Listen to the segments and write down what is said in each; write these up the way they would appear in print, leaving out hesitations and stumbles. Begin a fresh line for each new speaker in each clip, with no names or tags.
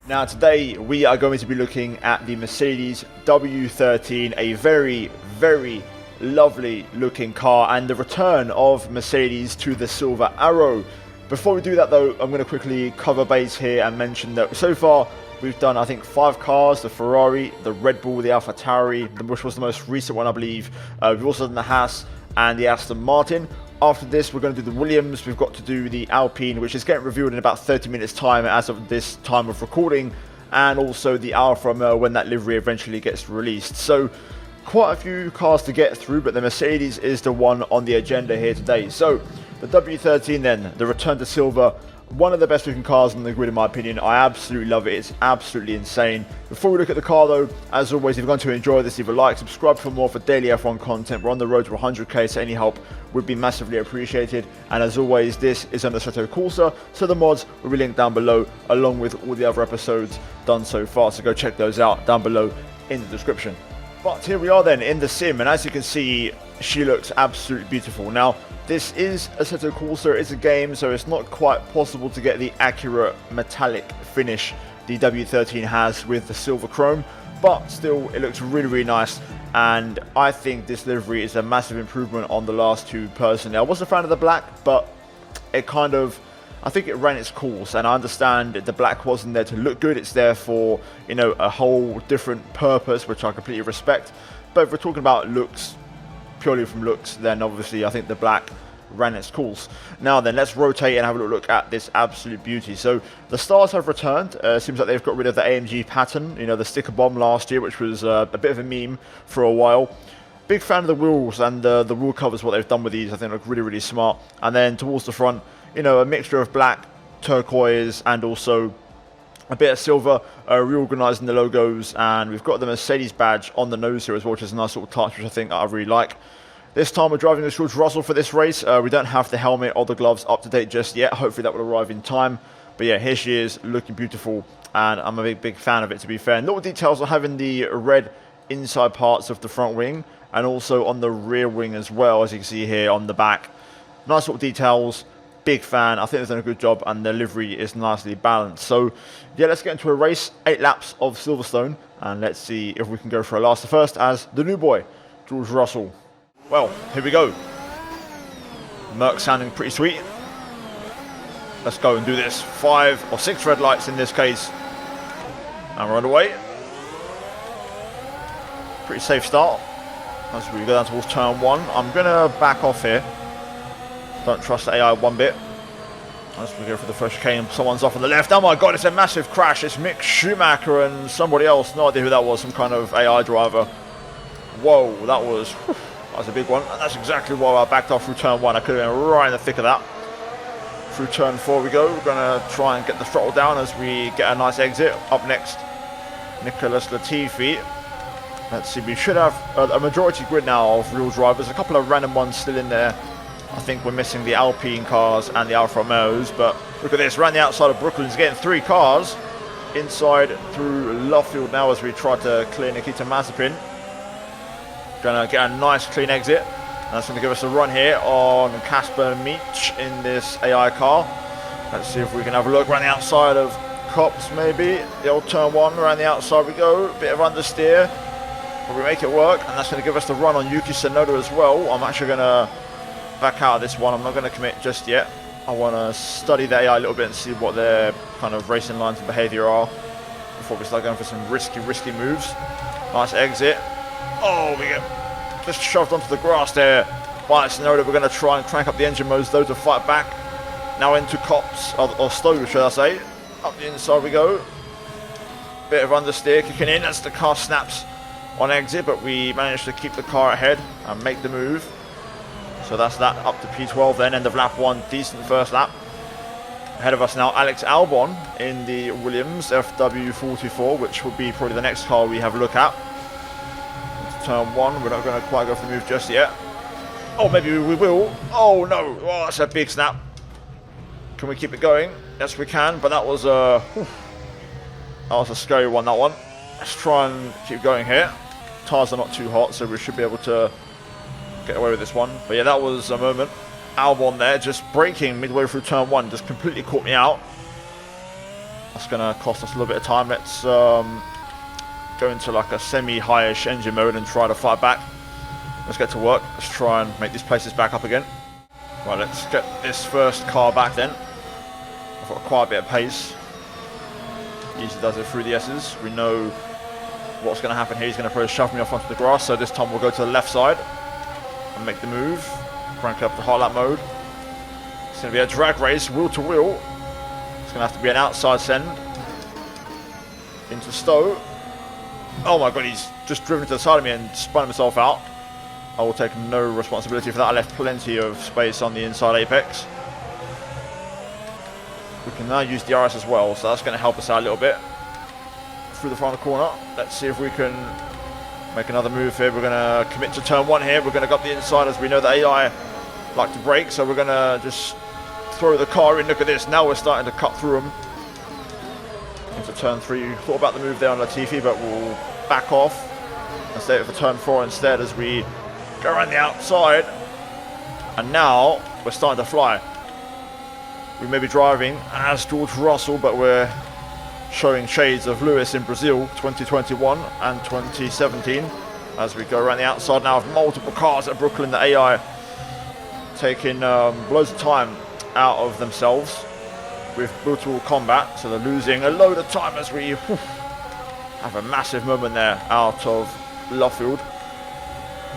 Now today we are going to be looking at the Mercedes W13, a very, very lovely looking car, and the return of Mercedes to the Silver Arrow. Before we do that though, I'm going to quickly cover base here and mention that so far we've done, I think, 5 cars: the Ferrari, the Red Bull, the AlphaTauri, which was the most recent one I believe. We've also done the Haas and the Aston Martin. After this, we're going to do the Williams, we've got to do the Alpine, which is getting reviewed in about 30 minutes time as of this time of recording, and also the Alfa Romeo when that livery eventually gets released. So quite a few cars to get through, but the Mercedes is the one on the agenda here today. So the W13 then, the return to silver, one of the best looking cars on the grid in my opinion. I absolutely love it. It's absolutely insane. Before we look at the car though, as always, if you're going to enjoy this, leave a like, subscribe for more for daily F1 content. We're on the road to 100k, so any help would be massively appreciated. And as always, this is on the Assetto Corsa, so the mods will be linked down below along with all the other episodes done so far, so go check those out down below in the description. But here we are then in the sim, and as you can see, she looks absolutely beautiful. Now this is Assetto Corsa, it's a game, so it's not quite possible to get the accurate metallic finish the W13 has with the silver chrome, but still it looks really, really nice, and I think this livery is a massive improvement on the last two personally. I was a fan of the black, but it kind of, I think it ran its course, and I understand the black wasn't there to look good, it's there for, you know, a whole different purpose, which I completely respect. But if we're talking about looks, purely from looks, then obviously I think the black ran its course. Now then, let's rotate and have a look at this absolute beauty. So the stars have returned. Seems like they've got rid of the AMG pattern, you know, the sticker bomb last year, which was a bit of a meme for a while. Big fan of the wheels, and the wheel covers, what they've done with these I think look really, really smart. And then towards the front, you know, a mixture of black, turquoise, and also a bit of silver, reorganising the logos, and we've got the Mercedes badge on the nose here as well, which is a nice little touch, which I think I really like. This time we're driving as George Russell for this race. We don't have the helmet or the gloves up to date just yet. Hopefully that will arrive in time. But yeah, here she is, looking beautiful, and I'm a big fan of it, to be fair. And little details on having the red inside parts of the front wing, and also on the rear wing as well, as you can see here on the back. Nice little details. Big fan. I think they've done a good job, and the livery is nicely balanced. So yeah, let's get into a race. 8 laps of Silverstone, and let's see if we can go for a last. The first as the new boy, George Russell. Well, here we go. Merc sounding pretty sweet. Let's go and do this. 5 or 6 red lights in this case, and we're on the way. Pretty safe start as we go down towards turn 1. I'm gonna back off here. Don't trust the AI one bit. As we go for the first chicane, someone's off on the left. Oh my god, it's a massive crash. It's Mick Schumacher and somebody else. No idea who that was. Some kind of AI driver. Whoa, that was a big one. And that's exactly why I backed off through turn 1. I could have been right in the thick of that. Through turn 4 we go. We're going to try and get the throttle down as we get a nice exit. Up next, Nicholas Latifi. Let's see, we should have a majority grid now of real drivers. A couple of random ones still in there. I think we're missing the Alpine cars and the Alfa Romeos, but look at this, around the outside of Brooklyn's getting 3 cars inside through Lovefield now as we try to clear Nikita Mazepin. Gonna get a nice clean exit, and that's gonna give us a run here on Casper Meech in this AI car. Let's see if we can have a look around the outside of Cops, maybe. The old turn 1, around the outside we go, bit of understeer, but we make it work, and that's gonna give us the run on Yuki Tsunoda as well. I'm actually gonna back out of this one. I'm not going to commit just yet. I want to study the AI a little bit and see what their kind of racing lines and behaviour are before we start going for some risky moves. Nice exit. Oh, we get just shoved onto the grass there by Tsunoda. We're going to try and crank up the engine modes though to fight back. Now into Cops, or Stowe should I say. Up the inside we go. Bit of understeer kicking in as the car snaps on exit, but we managed to keep the car ahead and make the move. So that's that, up to P12 then, end of lap 1, decent first lap. Ahead of us now, Alex Albon in the Williams FW44, which will be probably the next car we have a look at. Into turn 1, we're not going to quite go for the move just yet. Oh, maybe we will. Oh no, oh, that's a big snap. Can we keep it going? Yes we can, but that was a scary one, that one. Let's try and keep going here. Tyres are not too hot, so we should be able to get away with this one. But yeah, that was a moment. Albon there just braking midway through turn 1 just completely caught me out. That's going to cost us a little bit of time. Let's go into like a semi-highish engine mode and try to fight back. Let's get to work. Let's try and make these places back up again. Right, let's get this first car back then. I've got quite a bit of pace. Easily does it through the S's. We know what's going to happen here. He's going to probably shove me off onto the grass, so this time we'll go to the left side and make the move. Crank up the hard lap mode. It's going to be a drag race, wheel to wheel. It's going to have to be an outside send into Stowe. Oh my god, he's just driven to the side of me and spun himself out. I will take no responsibility for that. I left plenty of space on the inside apex. We can now use DRS as well, so that's going to help us out a little bit. Through the final corner, let's see if we can make another move here. We're going to commit to turn 1 here. We're going to go up the inside, as we know the AI like to brake, so we're going to just throw the car in. Look at this, now we're starting to cut through them. Into turn 3, thought about the move there on Latifi, but we'll back off and save it for turn 4 instead as we go around the outside. And now we're starting to fly. We may be driving as George Russell, but we're showing shades of Lewis in Brazil 2021 and 2017 as we go around the outside now of multiple cars at Brooklyn. The AI taking loads of time out of themselves with brutal combat, so they're losing a load of time as we have a massive moment there out of Luffield.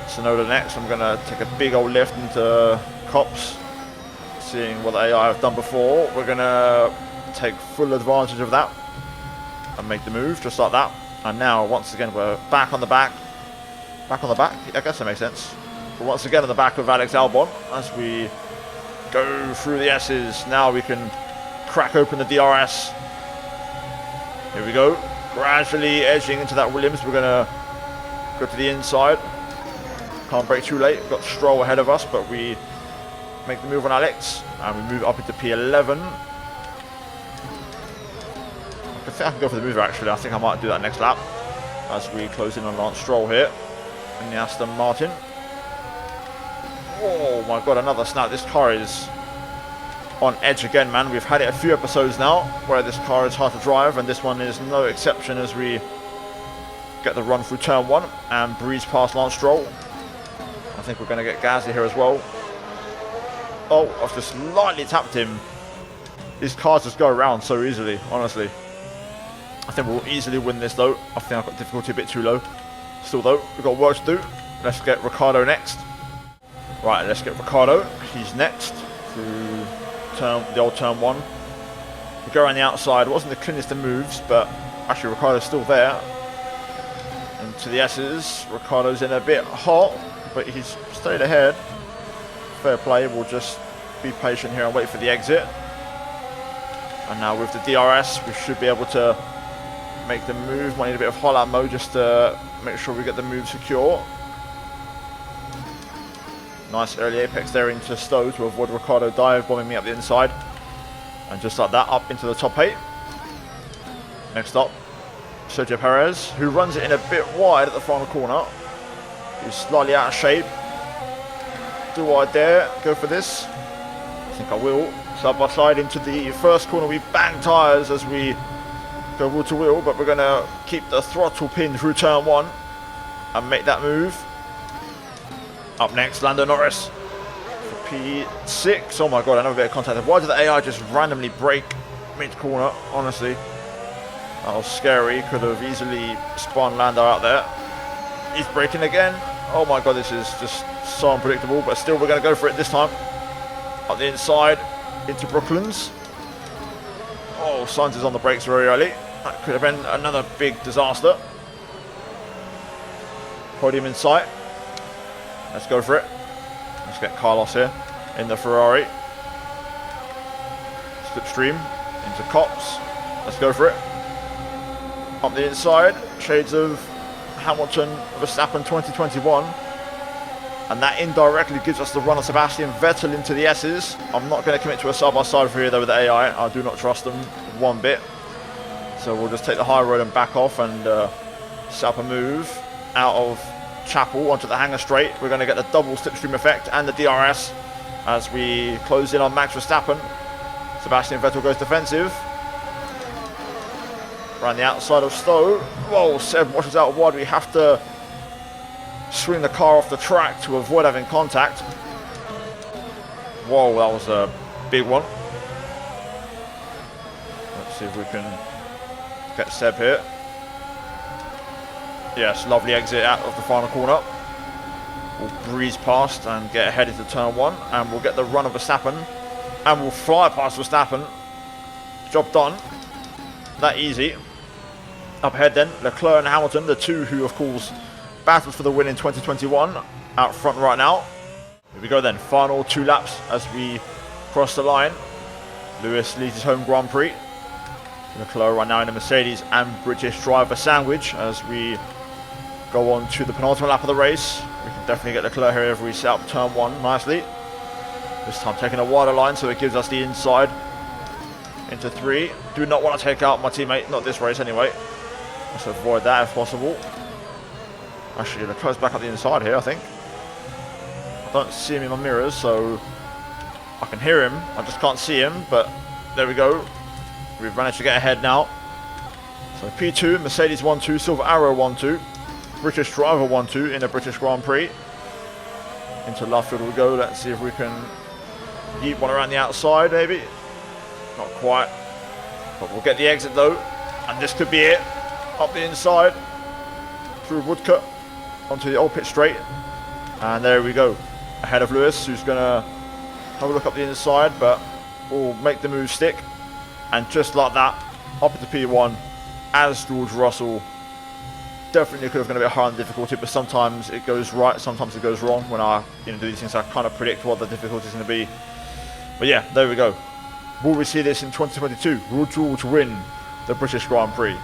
Sonoda next. I'm going to take a big old lift into Cops, seeing what the AI have done before. We're going to take full advantage of that and make the move just like that. And now once again we're back on the back. Back on the back? I guess that makes sense. But once again on the back of Alex Albon as we go through the S's. Now we can crack open the DRS. Here we go. Gradually edging into that Williams. We're going to go to the inside. Can't brake too late. Got Stroll ahead of us, but we make the move on Alex. And we move up into P11. I think I can go for the mover actually. I think I might do that next lap as we close in on Lance Stroll here in the Aston Martin. Oh my god, another snap. This car is on edge again, man. We've had it a few episodes now where this car is hard to drive, and this one is no exception as we get the run through turn 1 and breeze past Lance Stroll. I think we're going to get Gasly here as well. Oh, I've just lightly tapped him. These cars just go around so easily, honestly. I think we'll easily win this though. I think I've got difficulty a bit too low. Still though, we've got work to do. Let's get Ricciardo next. Right, let's get Ricciardo. He's next through the old turn 1. We go around the outside. It wasn't the cleanest of moves, but actually Ricciardo's still there. Into the S's. Ricciardo's in a bit hot, but he's stayed ahead. Fair play. We'll just be patient here and wait for the exit. And now with the DRS, we should be able to make the move. Might need a bit of hot lap mode just to make sure we get the move secure. Nice early apex there into Stowe to avoid Ricciardo dive bombing me up the inside. And just like that, up into the top 8. Next up, Sergio Perez, who runs it in a bit wide at the final corner. He's slightly out of shape. Do I dare go for this? I think I will. Side by side into the first corner. We bang tyres as we go wheel to wheel, but we're going to keep the throttle pinned through turn 1 and make that move. Up next, Lando Norris for P6. Oh my god, another bit of contact. Why did the AI just randomly brake mid-corner? Honestly, that was scary. Could have easily spun Lando out there. He's braking again. Oh my god, this is just so unpredictable, but still we're going to go for it this time. Up the inside into Brooklands. Oh, Sainz is on the brakes very early. That could have been another big disaster. Podium in sight. Let's go for it. Let's get Carlos here in the Ferrari. Slipstream into Cops. Let's go for it. Up the inside. Shades of Hamilton, Verstappen 2021. And that indirectly gives us the run of Sebastian Vettel into the S's. I'm not going to commit to a side-by-side for here though with the AI. I do not trust them one bit. So we'll just take the high road and back off and set up a move out of Chapel onto the hangar straight. We're going to get the double slipstream effect and the DRS as we close in on Max Verstappen. Sebastian Vettel goes defensive. Around the outside of Stowe. Whoa, Seb washes out wide. We have to swing the car off the track to avoid having contact. Whoa, that was a big one. Let's see if we can get Seb here. Yes, lovely exit out of the final corner. We'll breeze past and get ahead into turn 1, and we'll get the run of Verstappen, and we'll fly past Verstappen. Job done. That easy. Up ahead then, Leclerc and Hamilton, the two who of course battled for the win in 2021, out front right now. Here we go then, final 2 laps as we cross the line. Lewis leads his home Grand Prix. Leclerc right now in a Mercedes and British driver sandwich as we go on to the penultimate lap of the race. We can definitely get Leclerc here if we set up turn 1 nicely. This time taking a wider line so it gives us the inside into 3. Do not want to take out my teammate, not this race anyway. Let's avoid that if possible. Actually, Leclerc's back up the inside here, I think. I don't see him in my mirrors, so I can hear him. I just can't see him, but there we go. We've managed to get ahead now. So P2, Mercedes 1-2, Silver Arrow 1-2, British driver 1-2 in a British Grand Prix. Into left field we go. Let's see if we can yeet one around the outside, maybe. Not quite. But we'll get the exit though. And this could be it. Up the inside. Through Woodcut. Onto the old pit straight. And there we go. Ahead of Lewis, who's going to have a look up the inside. But we'll make the move stick. And just like that, up into P1 as George Russell. Definitely could have been a bit higher on the difficulty, but sometimes it goes right, sometimes it goes wrong. When I do these things, I kind of predict what the difficulty is going to be. But yeah, there we go. Will we see this in 2022? Will George win the British Grand Prix?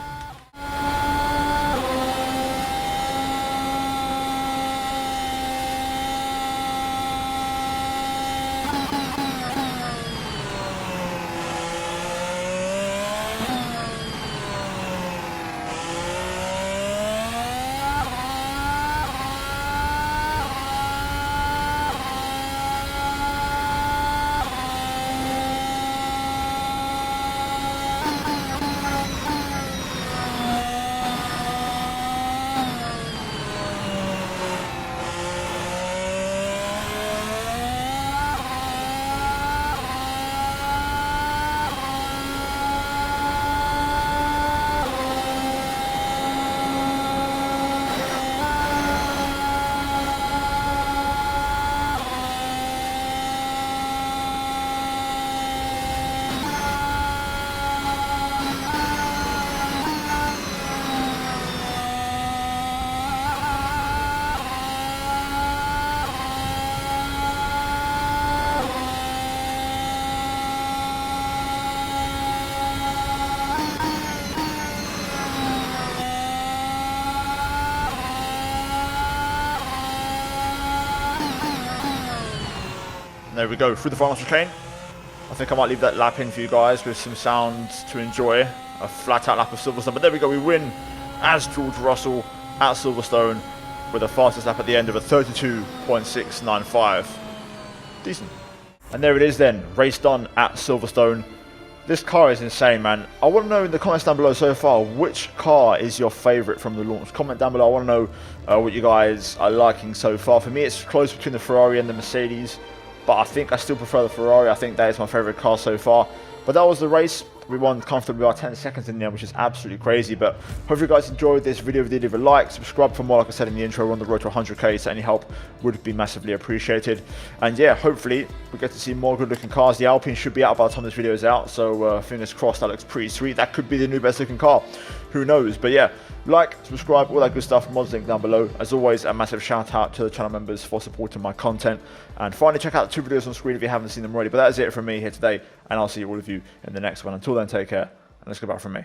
There we go, through the final chicane. I think I might leave that lap in for you guys with some sounds to enjoy. A flat out lap of Silverstone, but there we go, we win as George Russell at Silverstone with the fastest lap at the end of a 32.695. Decent. And there it is then, race done at Silverstone. This car is insane, man. I want to know in the comments down below so far, which car is your favourite from the launch? Comment down below, I want to know what you guys are liking so far. For me, it's close between the Ferrari and the Mercedes. But I think I still prefer the Ferrari. I think that is my favourite car so far. But that was the race. We won comfortably by 10 seconds in the end, which is absolutely crazy. But hope you guys enjoyed this video. If you did, leave a like, subscribe for more. Like I said in the intro, we're on the road to 100k, so any help would be massively appreciated. And yeah, hopefully we get to see more good looking cars. The Alpine should be out by the time this video is out, so fingers crossed. That looks pretty sweet. That could be the new best looking car. Who knows? But yeah, like, subscribe, all that good stuff. Mods link down below. As always, a massive shout out to the channel members for supporting my content. And finally, check out the 2 videos on screen if you haven't seen them already. But that is it from me here today, and I'll see all of you in the next one. Until then, take care, and let's go back from me.